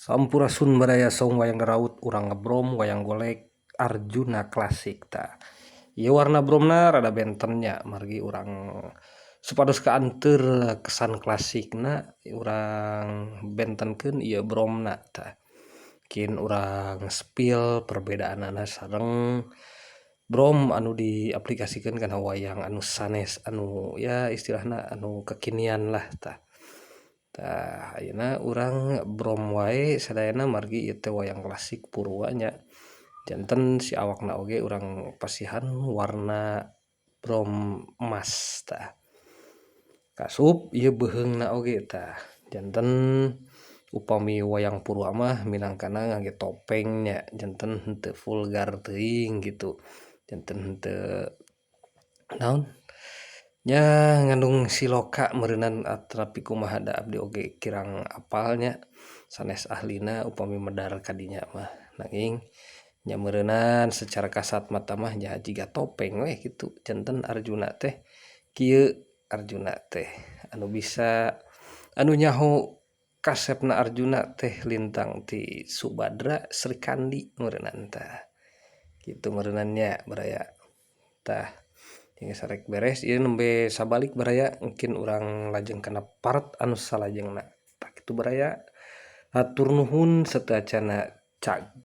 Sampurasun baraya song wayang raut urang ngebrom wayang golek Arjuna klasik ta. Ieu warna bromna rada bentennya margi urang supados kaanteur kesan klasikna urang bentenkeun ieu bromna ta. Kin urang spill perbedaanana sareng brom anu diaplikasikeun kana wayang anu sanes anu ya istilahna anu kekinian lah ta. Tah ayeuna urang brom wae sadayana margi ieu teh wayang klasik purwa nya. Janten si awakna oge urang pasihan warna brom emas tah. Kasup ieu beuheungna oge tah. Janten upami wayang purwa mah minangkana ngangge topeng nya, janten henteu vulgar teuing gitu. Janten henteu naon nya ngandung siloka meureunan tapi kumaha da abdi oge kirang apal nya sanes ahlina upami medar ka dinya mah nanging nya meureunan secara kasat mata mah nya jiga topeng we kitu. Janten Arjuna teh kieu Arjuna teh anu bisa anu nyaho kasepna Arjuna teh lintang ti Subadra Srikandi meureunan tah. Kitu meureunan nya baraya. Tah geus sarek beres ieu nembe sabalik baraya engkin urang lajeng kana part anu salajengna. Tah kitu baraya. Hatur nuhun sateuacanna Cak.